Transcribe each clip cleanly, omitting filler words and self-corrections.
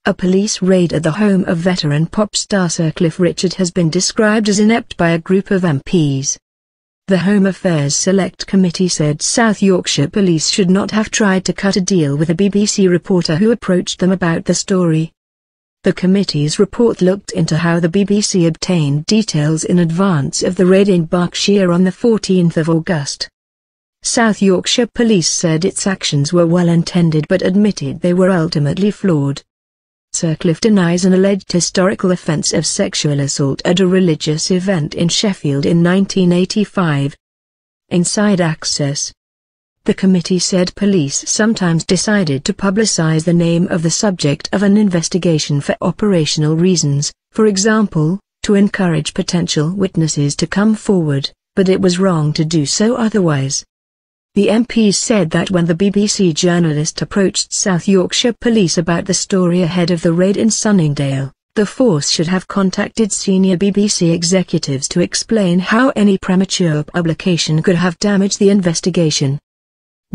A police raid at the home of veteran pop star Sir Cliff Richard has been described as inept by a group of MPs. The Home Affairs Select Committee said South Yorkshire Police should not have tried to cut a deal with a BBC reporter who approached them about the story. The committee's report looked into how the BBC obtained details in advance of the raid in Berkshire on the 14th of August. South Yorkshire Police said its actions were well-intended but admitted they were ultimately flawed. Sir Cliff denies an alleged historical offence of sexual assault at a religious event in Sheffield in 1985. Inside access. The committee said police sometimes decided to publicise the name of the subject of an investigation for operational reasons, for example, to encourage potential witnesses to come forward, but it was wrong to do so otherwise. The MPs said that when the BBC journalist approached South Yorkshire Police about the story ahead of the raid in Sunningdale, the force should have contacted senior BBC executives to explain how any premature publication could have damaged the investigation.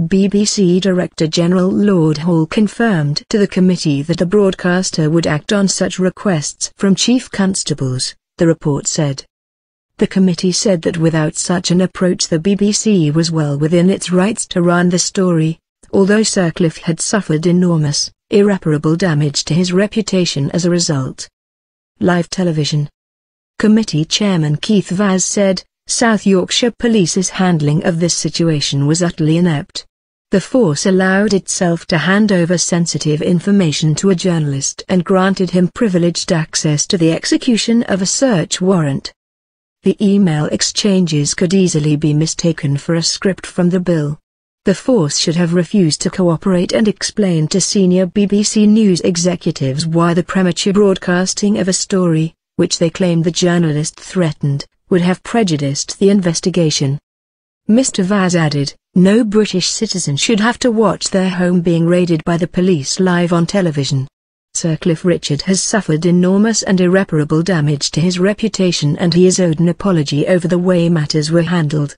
BBC Director General Lord Hall confirmed to the committee that the broadcaster would act on such requests from chief constables, the report said. The committee said that without such an approach the BBC was well within its rights to run the story, although Sir Cliff had suffered enormous, irreparable damage to his reputation as a result. Live television. Committee Chairman Keith Vaz said, South Yorkshire Police's handling of this situation was utterly inept. The force allowed itself to hand over sensitive information to a journalist and granted him privileged access to the execution of a search warrant. The email exchanges could easily be mistaken for a script from the bill. The force should have refused to cooperate and explain to senior BBC News executives why the premature broadcasting of a story, which they claimed the journalist threatened, would have prejudiced the investigation. Mr. Vaz added, no British citizen should have to watch their home being raided by the police live on television. Sir Cliff Richard has suffered enormous and irreparable damage to his reputation and he is owed an apology over the way matters were handled.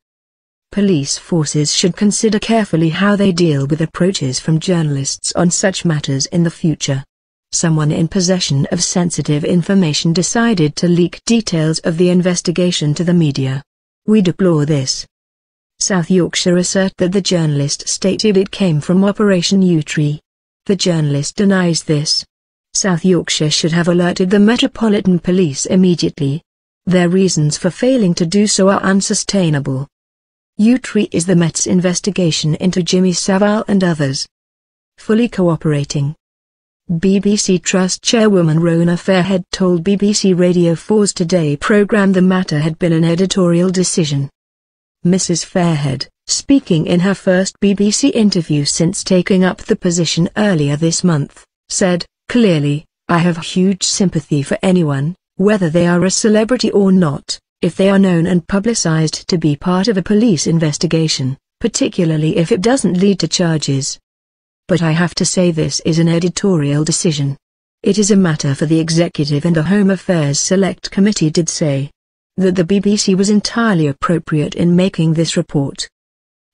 Police forces should consider carefully how they deal with approaches from journalists on such matters in the future. Someone in possession of sensitive information decided to leak details of the investigation to the media. We deplore this. South Yorkshire assert that the journalist stated it came from Operation U-Tree. The journalist denies this. South Yorkshire should have alerted the Metropolitan Police immediately. Their reasons for failing to do so are unsustainable. U-Tree is the Met's investigation into Jimmy Savile and others. Fully cooperating. BBC Trust Chairwoman Rona Fairhead told BBC Radio 4's Today programme the matter had been an editorial decision. Mrs. Fairhead, speaking in her first BBC interview since taking up the position earlier this month, said, clearly, I have huge sympathy for anyone, whether they are a celebrity or not, if they are known and publicised to be part of a police investigation, particularly if it doesn't lead to charges. But I have to say this is an editorial decision. It is a matter for the executive and the Home Affairs Select Committee did say that the BBC was entirely appropriate in making this report.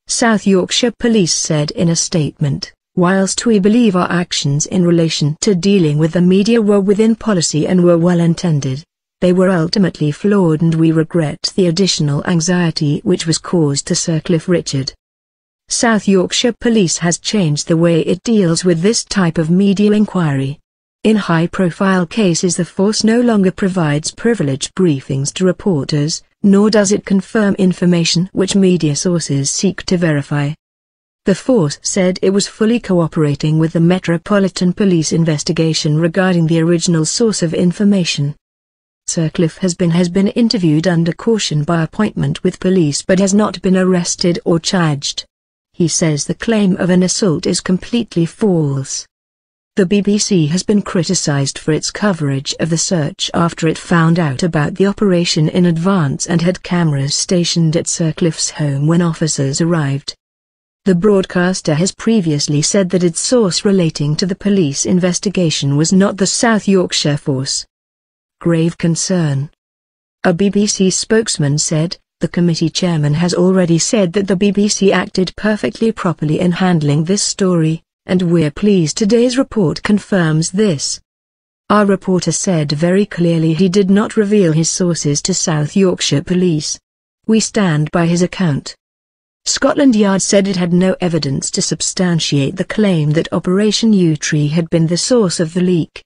South Yorkshire Police said in a statement, whilst we believe our actions in relation to dealing with the media were within policy and were well intended, they were ultimately flawed and we regret the additional anxiety which was caused to Sir Cliff Richard. South Yorkshire Police has changed the way it deals with this type of media inquiry. In high-profile cases the force no longer provides privileged briefings to reporters, nor does it confirm information which media sources seek to verify. The force said it was fully cooperating with the Metropolitan Police investigation regarding the original source of information. Sir Cliff has been interviewed under caution by appointment with police but has not been arrested or charged. He says the claim of an assault is completely false. The BBC has been criticised for its coverage of the search after it found out about the operation in advance and had cameras stationed at Sir Cliff's home when officers arrived. The broadcaster has previously said that its source relating to the police investigation was not the South Yorkshire force. Grave concern. A BBC spokesman said, the committee chairman has already said that the BBC acted perfectly properly in handling this story, and we're pleased today's report confirms this. Our reporter said very clearly he did not reveal his sources to South Yorkshire Police. We stand by his account. Scotland Yard said it had no evidence to substantiate the claim that Operation U-Tree had been the source of the leak.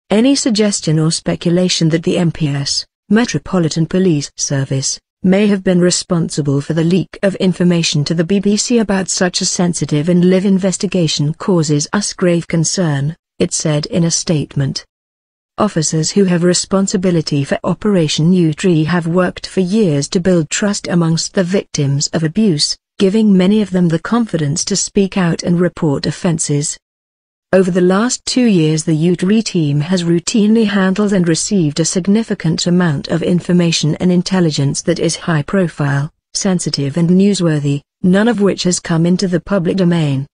Any suggestion or speculation that the MPS, Metropolitan Police Service, may have been responsible for the leak of information to the BBC about such a sensitive and live investigation causes us grave concern, it said in a statement. Officers who have responsibility for Operation U-Tree have worked for years to build trust amongst the victims of abuse, giving many of them the confidence to speak out and report offences. Over the last 2 years the U-Tree team has routinely handled and received a significant amount of information and intelligence that is high profile, sensitive and newsworthy, none of which has come into the public domain.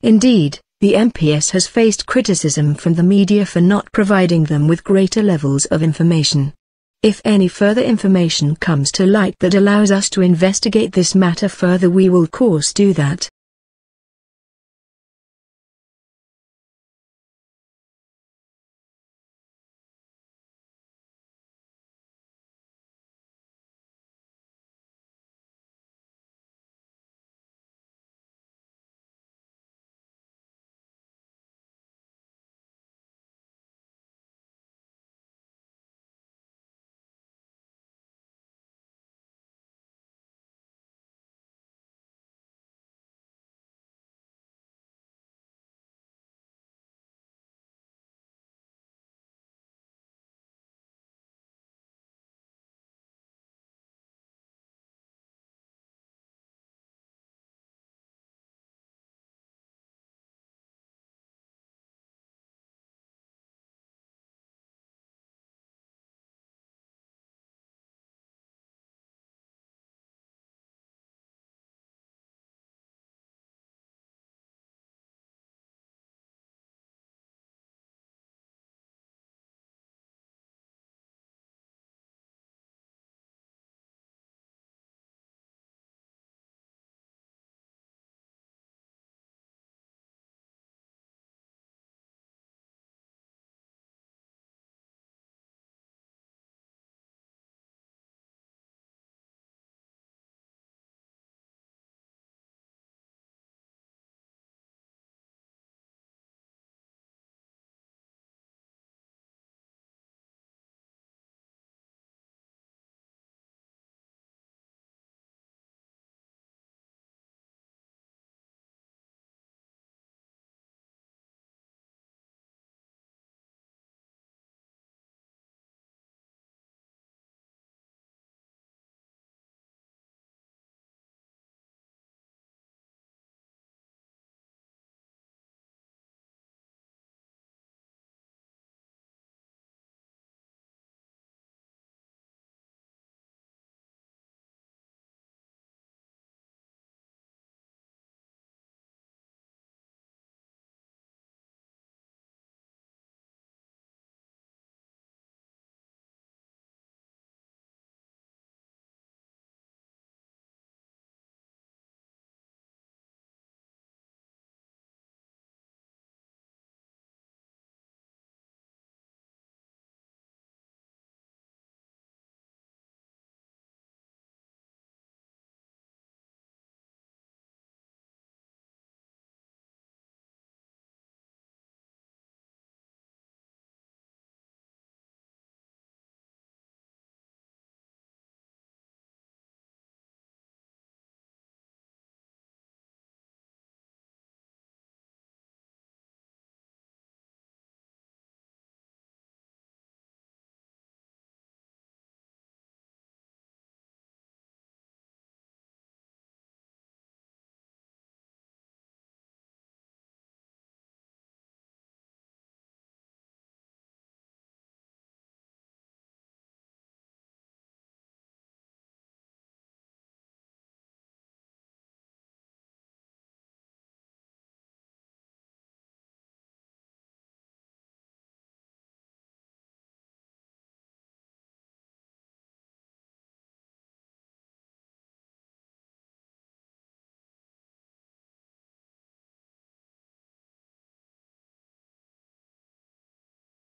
Indeed, the MPS has faced criticism from the media for not providing them with greater levels of information. If any further information comes to light that allows us to investigate this matter further, we will of course do that.